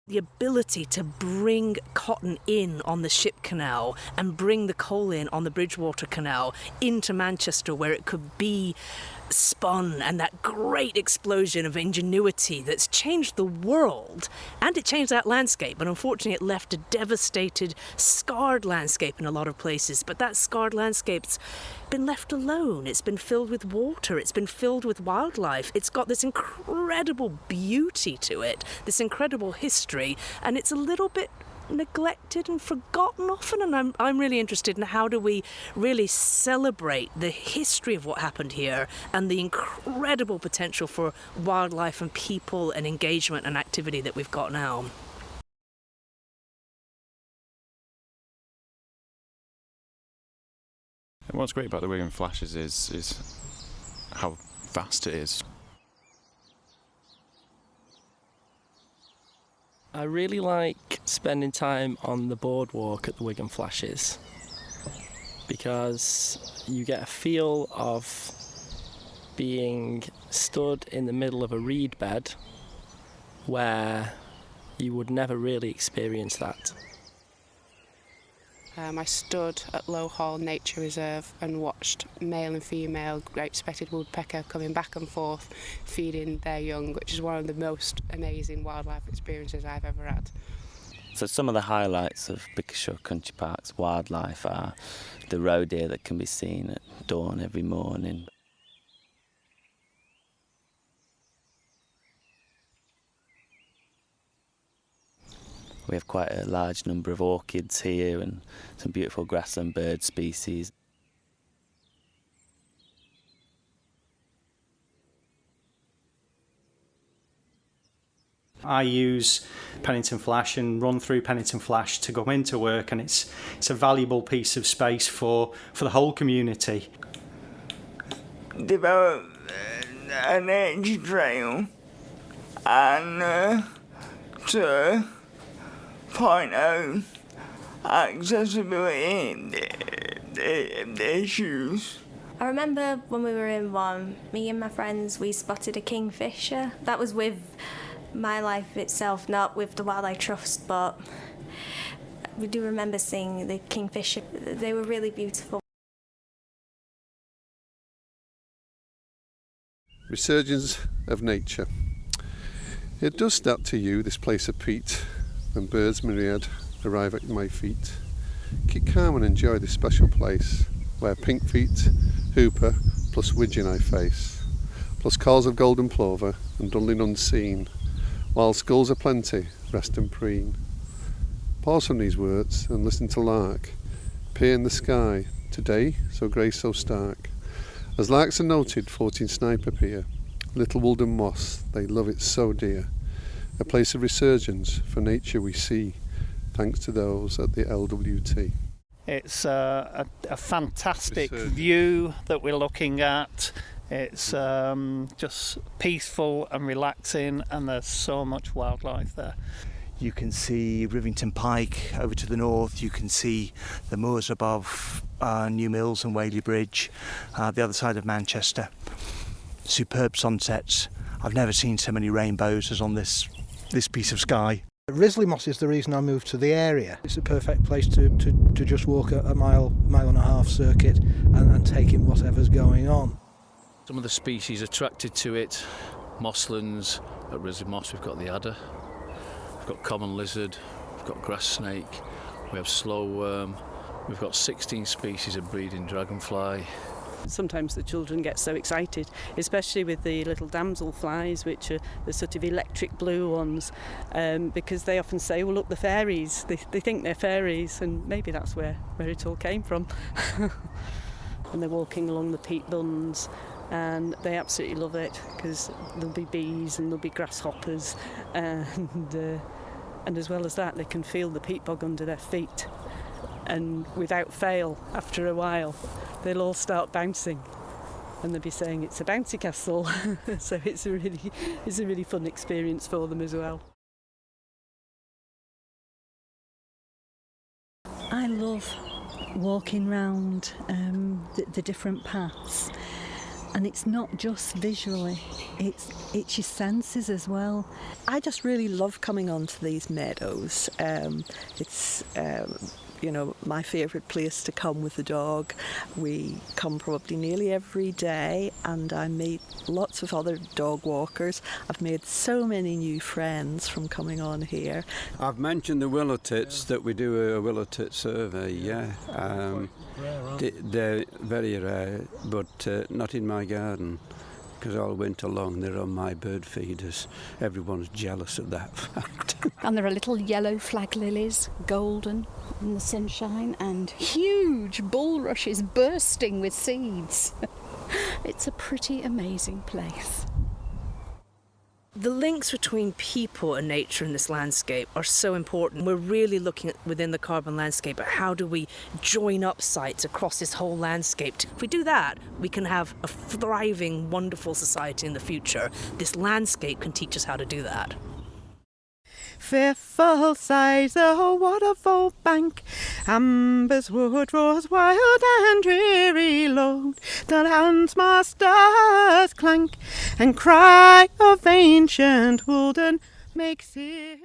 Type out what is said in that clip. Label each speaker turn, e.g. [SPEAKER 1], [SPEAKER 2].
[SPEAKER 1] The ability to bring cotton in on the ship canal and bring the coal in on the Bridgewater Canal into Manchester, where it could be spun, and that great explosion of ingenuity that's changed the world, and it changed that landscape, but unfortunately it left a devastated, scarred landscape in a lot of places. But that scarred landscape's been left alone. It's been filled with water, it's been filled with wildlife, it's got this incredible beauty to it, this incredible history, and it's a little bit neglected and forgotten often, and I'm really interested in how do we really celebrate the history of what happened here and the incredible potential for wildlife and people and engagement and activity that we've got now.
[SPEAKER 2] And what's great about the Wigan Flashes is how vast it is.
[SPEAKER 3] I really like spending time on the boardwalk at the Wigan Flashes because you get a feel of being stood in the middle of a reed bed where you would never really experience that.
[SPEAKER 4] I stood at Low Hall Nature Reserve and watched male and female great-speckled woodpecker coming back and forth feeding their young, which is one of the most amazing wildlife experiences I've ever had.
[SPEAKER 5] So some of the highlights of Bickershaw Country Park's wildlife are the roe deer that can be seen at dawn every morning. We have quite a large number of orchids here and some beautiful grassland bird species.
[SPEAKER 6] I use Pennington Flash and run through Pennington Flash to go into work, and it's a valuable piece of space for the whole community.
[SPEAKER 7] Develop an nature trail and to point out accessibility issues.
[SPEAKER 8] I remember when we were in one, me and my friends, we spotted a kingfisher. That was with my life itself, not with the Wildlife Trust, but we do remember seeing the kingfisher. They were really beautiful.
[SPEAKER 9] Resurgence of nature. It does start to you, this place of peat, when birds myriad arrive at my feet. Keep calm and enjoy this special place, where pink feet, hooper, plus widgeon I face, plus calls of golden plover and dulling unseen, while skulls are plenty, rest and preen. Pause from these words and listen to lark, peer in the sky, today so grey so stark. As larks are noted, 14 snipe appear, little woolden moss, they love it so dear. A place of resurgence for nature we see, thanks to those at the LWT.
[SPEAKER 10] It's a fantastic view that we're looking at. It's just peaceful and relaxing, and there's so much wildlife there.
[SPEAKER 11] You can see Rivington Pike over to the north, you can see the moors above New Mills and Whaley Bridge, the other side of Manchester. Superb sunsets. I've never seen so many rainbows as on this piece of sky.
[SPEAKER 12] Risley Moss is the reason I moved to the area. It's a perfect place to just walk a mile and a half circuit and take in whatever's going on.
[SPEAKER 13] Some of the species attracted to it, mosslands. At Risley Moss we've got the adder, we've got common lizard, we've got grass snake, we have slow worm, we've got 16 species of breeding dragonfly.
[SPEAKER 14] Sometimes the children get so excited, especially with the little damselflies, which are the sort of electric blue ones, because they often say, well look, the fairies, they think they're fairies, and maybe that's where it all came from. And they're walking along the peat bunds, and they absolutely love it because there'll be bees and there'll be grasshoppers, and as well as that they can feel the peat bog under their feet, and without fail after a while they'll all start bouncing and they'll be saying it's a bouncy castle. So it's a really fun experience for them as well.
[SPEAKER 15] I love walking round the different paths And it's not just visually, it's your senses as well.
[SPEAKER 16] I just really love coming onto these meadows. It's my favourite place to come with the dog. We come probably nearly every day, and I meet lots of other dog walkers. I've made so many new friends from coming on here.
[SPEAKER 17] I've mentioned the willow tits, that we do a willow tit survey, yeah. They're very rare, but not in my garden, because all winter long they're on my bird feeders. Everyone's jealous of that fact.
[SPEAKER 18] And there are little yellow flag lilies, golden in the sunshine, and huge bulrushes bursting with seeds. It's a pretty amazing place.
[SPEAKER 1] The links between people and nature in this landscape are so important. We're really looking at, within the carbon landscape, at how do we join up sites across this whole landscape. If we do that, we can have a thriving, wonderful society in the future. This landscape can teach us how to do that.
[SPEAKER 19] Fearful sighs the waterfall bank, Amber's wood rose wild and dreary low, the land's masters clank, and cry of ancient Woolden makes it.